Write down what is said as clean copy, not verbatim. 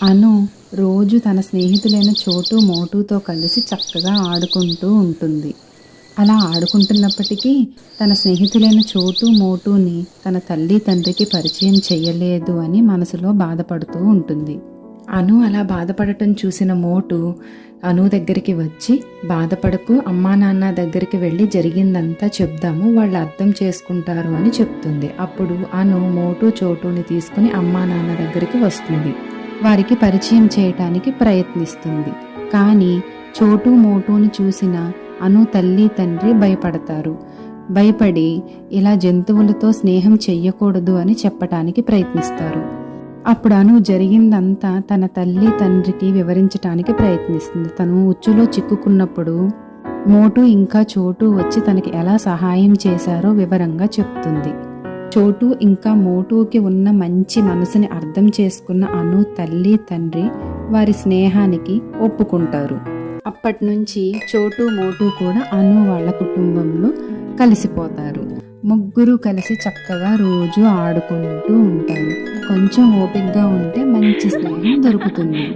అను రోజు తన స్నేహితులైన చోటు మోటుతో కలిసి చక్కగా ఆడుకుంటూ ఉంటుంది. అలా ఆడుకుంటున్నప్పటికీ తన స్నేహితులైన చోటు మోటుని తన తల్లి తండ్రికి పరిచయం చెయ్యలేదు అని మనసులో బాధపడుతూ ఉంటుంది. అను అలా బాధపడటం చూసిన మోటు అను దగ్గరికి వచ్చి, బాధపడకు, అమ్మా నాన్న దగ్గరికి వెళ్ళి జరిగిందంతా చెప్దాము, వాళ్ళు అర్థం చేసుకుంటారు అని చెప్తుంది. అప్పుడు అను మోటు చోటుని తీసుకుని అమ్మా నాన్న దగ్గరికి వస్తుంది. వారికి పరిచయం చేయటానికి ప్రయత్నిస్తుంది. కానీ చోటు మోటుని చూసిన అను తల్లి తండ్రి భయపడతారు. భయపడి ఇలా జంతువులతో స్నేహం చెయ్యకూడదు అని చెప్పటానికి ప్రయత్నిస్తారు. అప్పుడు అను జరిగిందంతా తన తల్లి తండ్రికి వివరించటానికి ప్రయత్నిస్తుంది. తను ఉచ్చులో చిక్కుకున్నప్పుడు మోటు ఇంకా చోటు వచ్చి తనకి ఎలా సహాయం చేశారో వివరంగా చెప్తుంది. చోటు ఇంకా మోటుకి ఉన్న మంచి మనసుని అర్థం చేసుకున్న అను తల్లి తండ్రి వారి స్నేహానికి ఒప్పుకుంటారు. అప్పటి నుంచి చోటు మోటు కూడా అను వాళ్ళ కుటుంబంలో కలిసిపోతారు. ముగ్గురు కలిసి చక్కగా రోజు ఆడుకుంటూ ఉంటారు. కొంచెం ఓపికగా ఉంటే మంచి స్నేహం దొరుకుతుంది.